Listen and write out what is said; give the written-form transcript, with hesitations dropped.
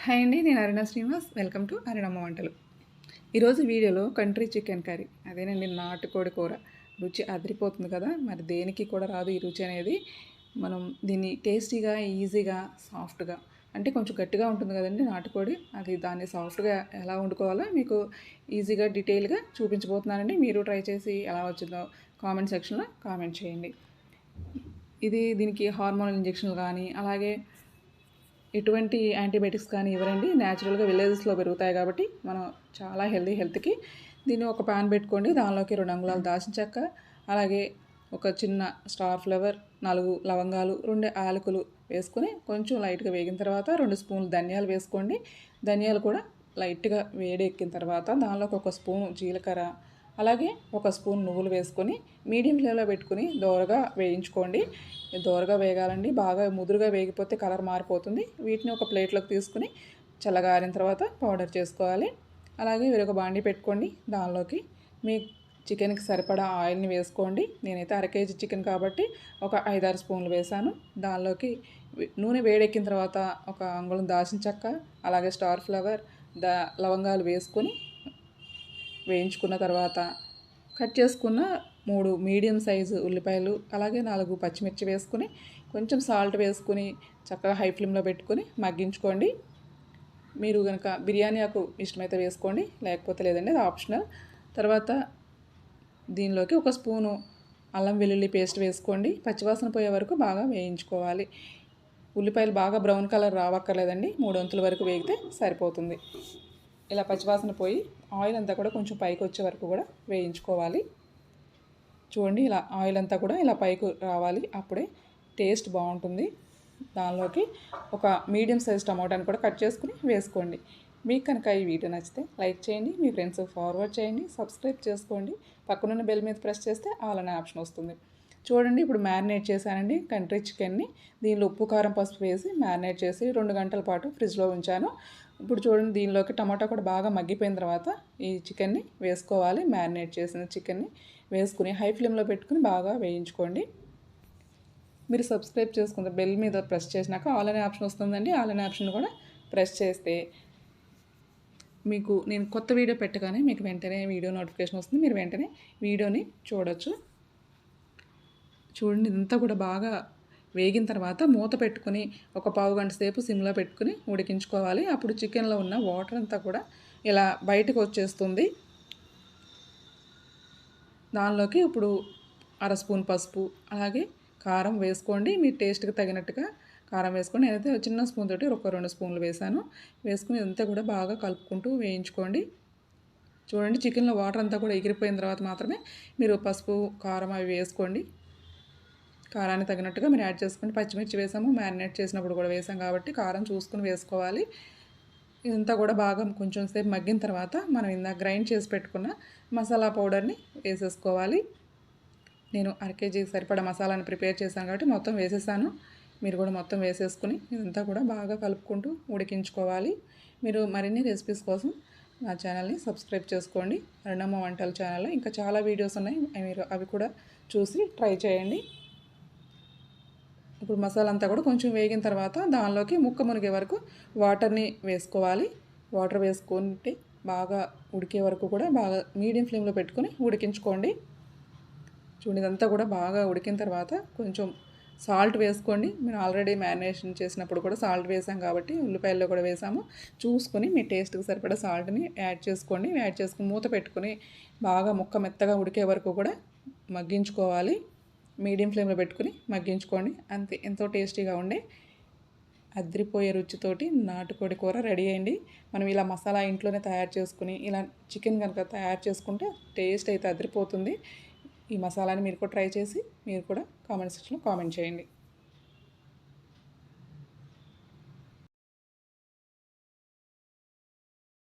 Hi అండి, నేను అరుణ Srinivas. Welcome to Arunamma వంటలు. ఈరోజు వీడియోలో కంట్రీ చికెన్ కర్రీ, అదేనండి నాటుకోడి కూర. రుచి అదిరిపోతుంది కదా, మరి దేనికి కూడా రాదు ఈ రుచి అనేది. మనం దీన్ని టేస్టీగా, ఈజీగా, సాఫ్ట్గా, అంటే కొంచెం గట్టిగా ఉంటుంది కదండి నాటుకోడి, అది దాన్ని సాఫ్ట్గా ఎలా వండుకోవాలో మీకు ఈజీగా డీటెయిల్గా చూపించబోతున్నానండి. మీరు ట్రై చేసి ఎలా వచ్చిందో కామెంట్ సెక్షన్లో కామెంట్ చేయండి. దీనికి హార్మోనల్ ఇంజెక్షన్లు కానీ అలాగే ఎటువంటి యాంటీబయాటిక్స్ కానీ ఇవ్వరండి. న్యాచురల్గా విలేజెస్లో పెరుగుతాయి కాబట్టి మనం చాలా హెల్త్కి. దీన్ని ఒక పాన్ పెట్టుకోండి. దానిలోకి 2 అంగుళాలు దాల్చిన చెక్క, అలాగే ఒక చిన్న స్టార్ ఫ్లవర్, 4 లవంగాలు, 2 యాలకులు వేసుకొని కొంచెం లైట్గా వేగిన తర్వాత 2 స్పూన్లు ధనియాలు వేసుకోండి. ధనియాలు కూడా లైట్గా వేడి ఎక్కిన తర్వాత దానిలోకి 1 స్పూను జీలకర్ర, అలాగే 1 స్పూన్ నువ్వులు వేసుకొని మీడియం ఫ్లేమ్లో పెట్టుకుని దోరగా వేయించుకోండి. దోరగా వేగాలండి, బాగా ముదురుగా వేగిపోతే కలర్ మారిపోతుంది. వీటిని ఒక ప్లేట్లోకి తీసుకుని చల్లగారిన తర్వాత పౌడర్ చేసుకోవాలి. అలాగే వేరొక బాండీ పెట్టుకోండి. దానిలోకి మీ చికెన్కి సరిపడా ఆయిల్ని వేసుకోండి. నేనైతే 1/2 కేజీ చికెన్ కాబట్టి ఒక 5-6 స్పూన్లు వేసాను. దానిలోకి నూనె వేడెక్కిన తర్వాత 1 అంగుళం దాల్చిన చెక్క, అలాగే స్టార్ ఫ్లవర్, లవంగాలు వేసుకొని వేయించుకున్న తర్వాత కట్ చేసుకున్న 3 మీడియం సైజు ఉల్లిపాయలు, అలాగే 4 పచ్చిమిర్చి వేసుకుని కొంచెం సాల్ట్ వేసుకుని చక్కగా హై ఫ్లేమ్లో పెట్టుకొని మగ్గించుకోండి. మీరు కనుక బిర్యానీ ఆకు ఇష్టమైతే వేసుకోండి, లేకపోతే లేదండి, అది ఆప్షనల్. తర్వాత దీనిలోకి 1 స్పూను అల్లం వెల్లుల్లి పేస్ట్ వేసుకోండి. పచ్చివాసన పోయే వరకు బాగా వేయించుకోవాలి. ఉల్లిపాయలు బాగా బ్రౌన్ కలర్ రావక్కర్లేదండి, 3 వంతుల వరకు వేగితే సరిపోతుంది. ఇలా పచ్చివాసన పోయి ఆయిల్ అంతా కూడా కొంచెం పైకి వచ్చే వరకు కూడా వేయించుకోవాలి. చూడండి, ఇలా ఆయిల్ అంతా కూడా ఇలా పైకి రావాలి, అప్పుడే టేస్ట్ బాగుంటుంది. దానిలోకి ఒక మీడియం సైజ్ టమాటాని కూడా కట్ చేసుకుని వేసుకోండి. మీకు కనుక ఈ వీడియో నచ్చితే లైక్ చేయండి, మీ ఫ్రెండ్స్ ఫార్వర్డ్ చేయండి, సబ్స్క్రైబ్ చేసుకోండి. పక్కనున్న బెల్ మీద ప్రెస్ చేస్తే ఆల్ అనే ఆప్షన్ వస్తుంది. చూడండి, ఇప్పుడు మ్యారినేట్ చేశానండి కంట్రీ చికెన్ని. దీనిలో ఉప్పు, కారం, పసుపు వేసి మ్యారినేట్ చేసి 2 గంటల పాటు ఫ్రిడ్జ్లో ఉంచాను. ఇప్పుడు చూడండి, దీనిలోకి టమాటా కూడా బాగా మగ్గిపోయిన తర్వాత ఈ చికెన్ని వేసుకోవాలి. మ్యారినేట్ చేసిన చికెన్ని వేసుకుని హై ఫ్లేమ్లో పెట్టుకుని బాగా వేయించుకోండి. మీరు సబ్స్క్రైబ్ చేసుకుంటే బెల్ మీద ప్రెస్ చేసినాక ఆల్ అనే ఆప్షన్ వస్తుందండి. ఆల్ అనే ఆప్షన్ కూడా ప్రెస్ చేస్తే మీకు నేను కొత్త వీడియో పెట్టగానే మీకు వెంటనే వీడియో నోటిఫికేషన్ వస్తుంది. మీరు వెంటనే వీడియోని చూడొచ్చు. చూడండి, ఇదంతా కూడా బాగా వేగిన తర్వాత మూత పెట్టుకుని ఒక పావు గంట సేపు సిమ్లో పెట్టుకుని ఉడికించుకోవాలి. అప్పుడు చికెన్లో ఉన్న వాటర్ అంతా కూడా ఇలా బయటకు వచ్చేస్తుంది. దానిలోకి ఇప్పుడు 1/2 స్పూన్ పసుపు, అలాగే కారం వేసుకోండి. మీ టేస్ట్కి తగినట్టుగా కారం వేసుకోండి. నేనైతే చిన్న స్పూన్ తోటి ఒక 2 స్పూన్లు వేసాను. వేసుకుని ఇదంతా కూడా బాగా కలుపుకుంటూ వేయించుకోండి. చూడండి, చికెన్లో వాటర్ అంతా కూడా ఎగిరిపోయిన తర్వాత మాత్రమే మీరు పసుపు, కారం అవి వేసుకోండి. కారాన్ని తగినట్టుగా మీరు యాడ్ చేసుకోండి. పచ్చిమిర్చి వేసాము, మ్యారినేట్ చేసినప్పుడు కూడా వేసాం కాబట్టి కారం చూసుకుని వేసుకోవాలి. ఇదంతా కూడా బాగా కొంచెం సేపు మగ్గిన తర్వాత మనం ఇందాక గ్రైండ్ చేసి పెట్టుకున్న మసాలా పౌడర్ని వేసేసుకోవాలి. నేను 1/2 కేజీ సరిపడా మసాలాని ప్రిపేర్ చేశాను కాబట్టి మొత్తం వేసేసాను. మీరు కూడా మొత్తం వేసేసుకుని ఇదంతా కూడా బాగా కలుపుకుంటూ ఉడికించుకోవాలి. మీరు మరిన్ని రెసిపీస్ కోసం నా ఛానల్ని సబ్స్క్రైబ్ చేసుకోండి. అరుణమ్మ వంటల ఛానల్లో ఇంకా చాలా వీడియోస్ ఉన్నాయి, మీరు అవి కూడా చూసి ట్రై చేయండి. ఇప్పుడు మసాలా అంతా కూడా కొంచెం వేగిన తర్వాత దానిలోకి ముక్క మునిగే వరకు వాటర్ని వేసుకోవాలి. వాటర్ వేసుకుంటే బాగా ఉడికే వరకు కూడా బాగా మీడియం ఫ్లేమ్లో పెట్టుకొని ఉడికించుకోండి. చూడండి, ఇదంతా కూడా బాగా ఉడికిన తర్వాత కొంచెం సాల్ట్ వేసుకోండి. మేము ఆల్రెడీ మ్యారినేషన్ చేసినప్పుడు కూడా సాల్ట్ వేసాం కాబట్టి ఉల్లిపాయల్లో కూడా వేసాము. చూసుకొని మీ టేస్ట్కి సరిపడా సాల్ట్ని యాడ్ చేసుకోండి. యాడ్ చేసుకుని మూత పెట్టుకుని బాగా ముక్క మెత్తగా ఉడికే వరకు కూడా మగ్గించుకోవాలి. మీడియం ఫ్లేమ్లో పెట్టుకుని మగ్గించుకోండి. అంతే, ఎంతో టేస్టీగా ఉండే అద్రిపోయే రుచితోటి నాటుకోడి కూర రెడీ అయ్యింది. మనం ఇలా మసాలా ఇంట్లోనే తయారు చేసుకుని ఇలా చికెన్ కనుక తయారు చేసుకుంటే టేస్ట్ అయితే అదిరిపోతుంది. ఈ మసాలాని మీరు కూడా ట్రై చేసి మీరు కూడా కామెంట్ సెక్షన్లో కామెంట్ చేయండి.